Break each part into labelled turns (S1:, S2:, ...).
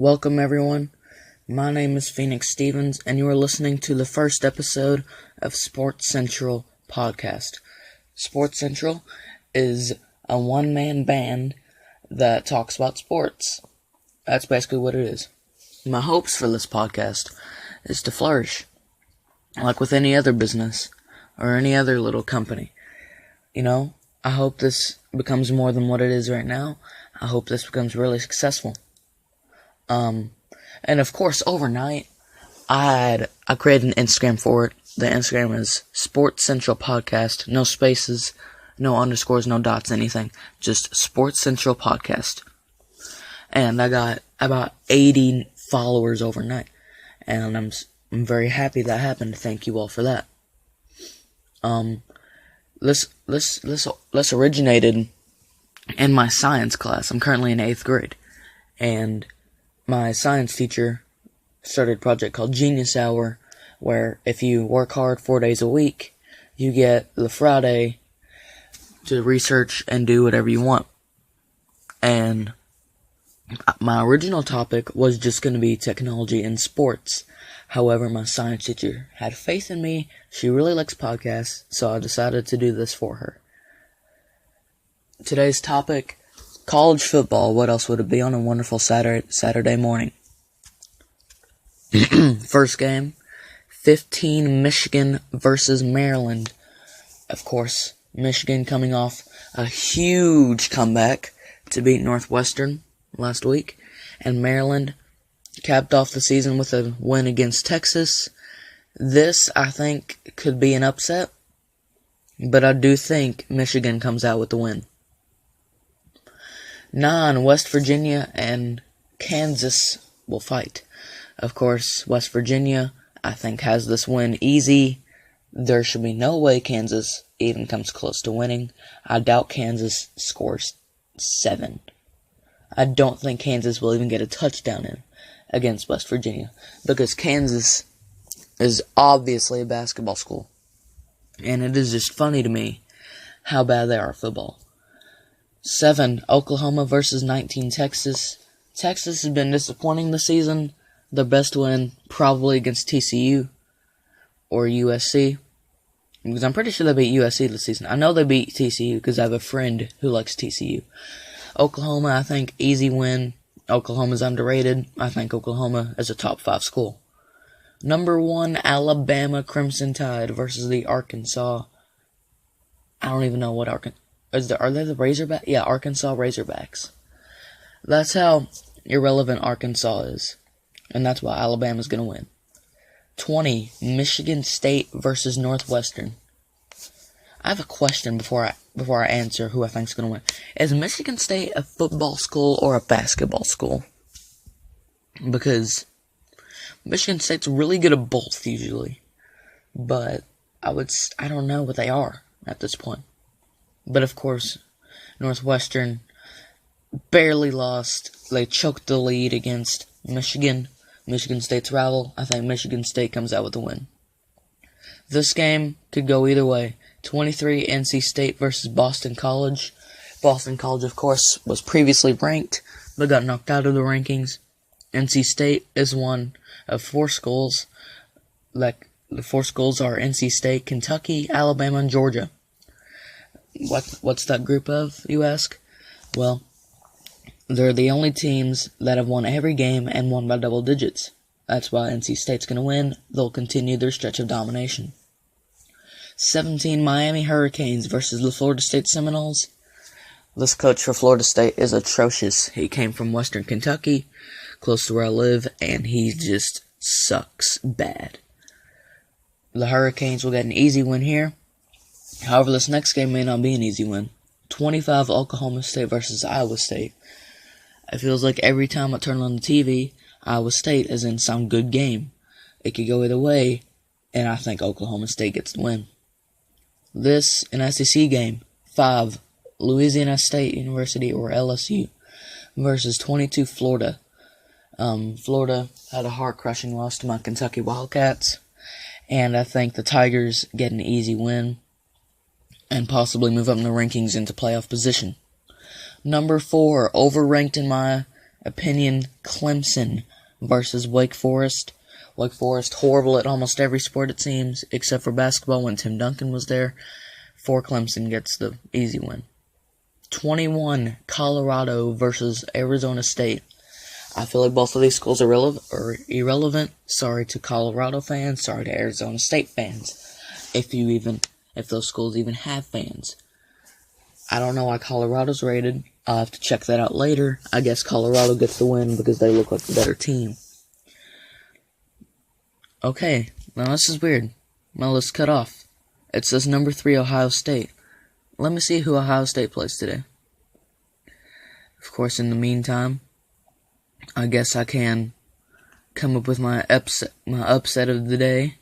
S1: Welcome, everyone. My name is Phoenix Stevens, and you are listening to the first episode of Sports Central podcast. Sports Central is a one-man band that talks about sports. That's basically what it is. My hopes for this podcast is to flourish, like with any other business or any other little company. I hope this becomes more than what it is right now. I hope this becomes really successful. And of course, overnight, I created an Instagram for it. The Instagram is Sports Central Podcast. No spaces, no underscores, no dots, anything. Just Sports Central Podcast. And I got about 80 followers overnight. And I'm very happy that happened. Thank you all for that. This originated in my science class. I'm currently in 8th grade. And my science teacher started a project called Genius Hour, where if you work hard 4 days a week, you get the Friday to research and do whatever you want. And my original topic was just going to be technology and sports. However, my science teacher had faith in me. She really likes podcasts, so I decided to do this for her. Today's topic: college football. What else would it be on a wonderful Saturday morning? First game, 15 Michigan versus Maryland. Of course, Michigan coming off a huge comeback to beat Northwestern last week, and Maryland capped off the season with a win against Texas. This, I think, could be an upset, but I do think Michigan comes out with the win. 9, West Virginia and Kansas will fight. Of course, West Virginia, I think, has this win easy. There should be no way Kansas even comes close to winning. I doubt Kansas scores 7. I don't think Kansas will even get a touchdown in against West Virginia, because Kansas is obviously a basketball school. And it is just funny to me how bad they are at football. 7, Oklahoma versus 19, Texas. Texas has been disappointing this season. Their best win probably against TCU or USC, because I'm pretty sure they beat USC this season. I know they beat TCU because I have a friend who likes TCU. Oklahoma, I think, easy win. Oklahoma's underrated. I think Oklahoma is a top 5 school. Number 1, Alabama Crimson Tide versus the Arkansas. I don't even know what Arkansas. Are they the Razorbacks? Yeah, Arkansas Razorbacks. That's how irrelevant Arkansas is. And that's why Alabama's going to win. 20, Michigan State versus Northwestern. I have a question before I answer who I think is going to win. Is Michigan State a football school or a basketball school? Because Michigan State's really good at both usually. But I don't know what they are at this point. But of course, Northwestern barely lost. They choked the lead against Michigan State's rival. I think Michigan State comes out with a win. This game could go either way. 23, NC State versus Boston College. Boston College, of course, was previously ranked, but got knocked out of the rankings. NC State is one of 4 schools. Like, the 4 schools are NC State, Kentucky, Alabama, and Georgia. What's that group of, you ask? Well, they're the only teams that have won every game and won by double digits. That's why NC State's going to win. They'll continue their stretch of domination. 17, Miami Hurricanes versus the Florida State Seminoles. This coach for Florida State is atrocious. He came from Western Kentucky, close to where I live, and he just sucks bad. The Hurricanes will get an easy win here. However, this next game may not be an easy win. 25, Oklahoma State versus Iowa State. It feels like every time I turn on the TV, Iowa State is in some good game. It could go either way, and I think Oklahoma State gets the win. This, an SEC game. 5, Louisiana State University, or LSU, versus 22, Florida. Florida had a heart-crushing loss to my Kentucky Wildcats, and I think the Tigers get an easy win and possibly move up in the rankings into playoff position. Number 4, overranked in my opinion, Clemson versus Wake Forest. Wake Forest, horrible at almost every sport it seems, except for basketball when Tim Duncan was there. For Clemson gets the easy win. 21, Colorado versus Arizona State. I feel like both of these schools are irrelevant. Sorry to Colorado fans, sorry to Arizona State fans. If those schools even have fans. I don't know why Colorado's rated. I'll have to check that out later. I guess Colorado gets the win because they look like the better team. Okay, now this is weird. My list cut off. It says number 3, Ohio State. Let me see who Ohio State plays today. Of course, in the meantime, I guess I can come up with my upset of the day.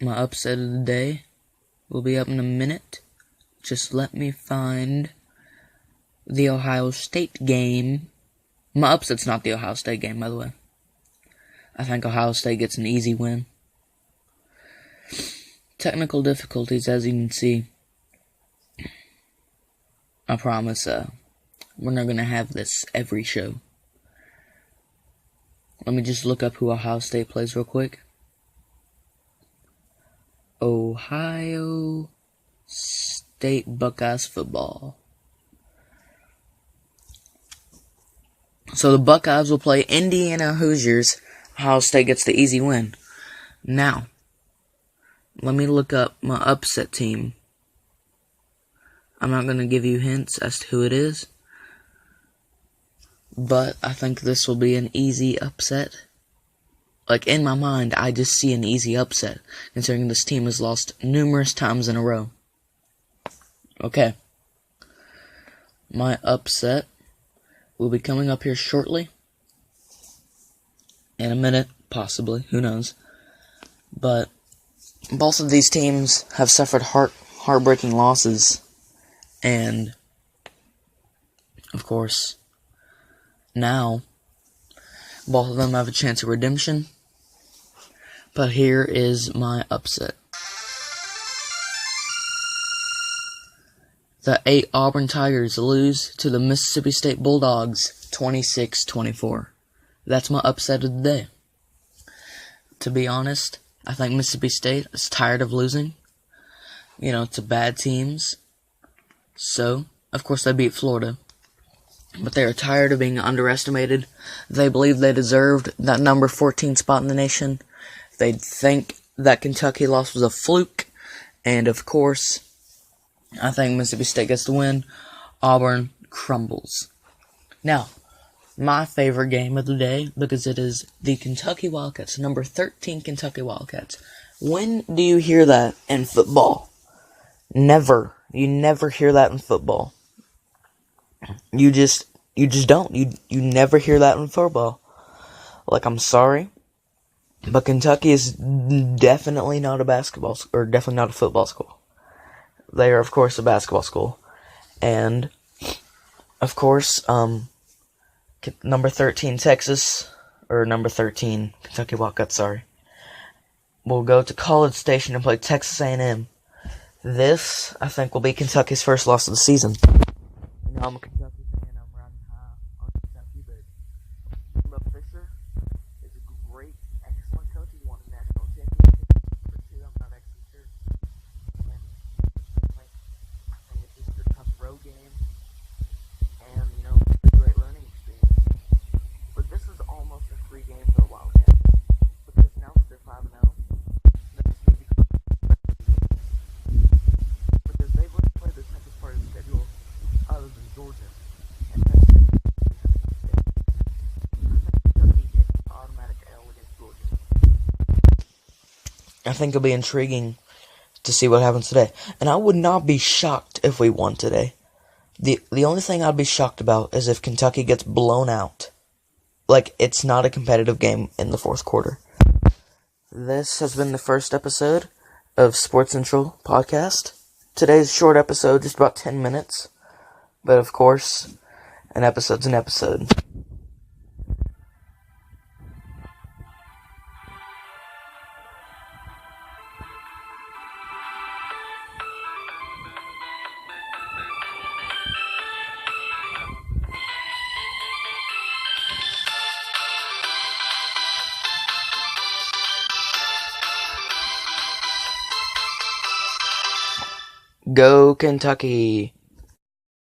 S1: My upset of the day will be up in a minute. Just let me find the Ohio State game. My upset's not the Ohio State game, by the way. I think Ohio State gets an easy win. Technical difficulties, as you can see. I promise, we're not going to have this every show. Let me just look up who Ohio State plays real quick. Ohio State Buckeyes football. So the Buckeyes will play Indiana Hoosiers. Ohio State gets the easy win. Now, let me look up my upset team. I'm not going to give you hints as to who it is, but I think this will be an easy upset. Like, in my mind, I just see an easy upset, considering this team has lost numerous times in a row. Okay. My upset will be coming up here shortly. In a minute, possibly. Who knows? But both of these teams have suffered heartbreaking losses. And, of course, now, both of them have a chance at redemption. But here is my upset. The 8 Auburn Tigers lose to the Mississippi State Bulldogs 26-24. That's my upset of the day. To be honest, I think Mississippi State is tired of losing, to bad teams. So, of course, they beat Florida. But they are tired of being underestimated. They believe they deserved that number 14 spot in the nation. They think that Kentucky loss was a fluke. And, of course, I think Mississippi State gets the win. Auburn crumbles. Now, my favorite game of the day, because it is the Kentucky Wildcats, number 13 Kentucky Wildcats. When do you hear that in football? Never. You never hear that in football. You just don't. You never hear that in football. Like, I'm sorry, but Kentucky is definitely not a basketball, or definitely not a football school. They are, of course, a basketball school. And, of course, number 13 Texas, or number 13 Kentucky Wildcats, will go to College Station and play Texas A&M. This, I think, will be Kentucky's first loss of the season. I'm a Kentucky fan. I'm riding high on Kentucky, but Jimbo Fisher is a great, excellent coach. He won a national championship for 2. I'm not actually sure. And I think it's just a tough road game, and it's a great learning experience. But this is almost a free game for the Wildcats, because now that they're 5-0, they just need to go because they've really played the toughest part of the schedule other than Georgia and Penn State. Kentucky takes an automatic L against Georgia. I think it'll be intriguing to see what happens today. And I would not be shocked if we won today. The only thing I'd be shocked about is if Kentucky gets blown out. Like, it's not a competitive game in the fourth quarter. This has been the first episode of Sports Central Podcast. Today's short episode, just about 10 minutes. But of course, an episode's an episode. Go Kentucky!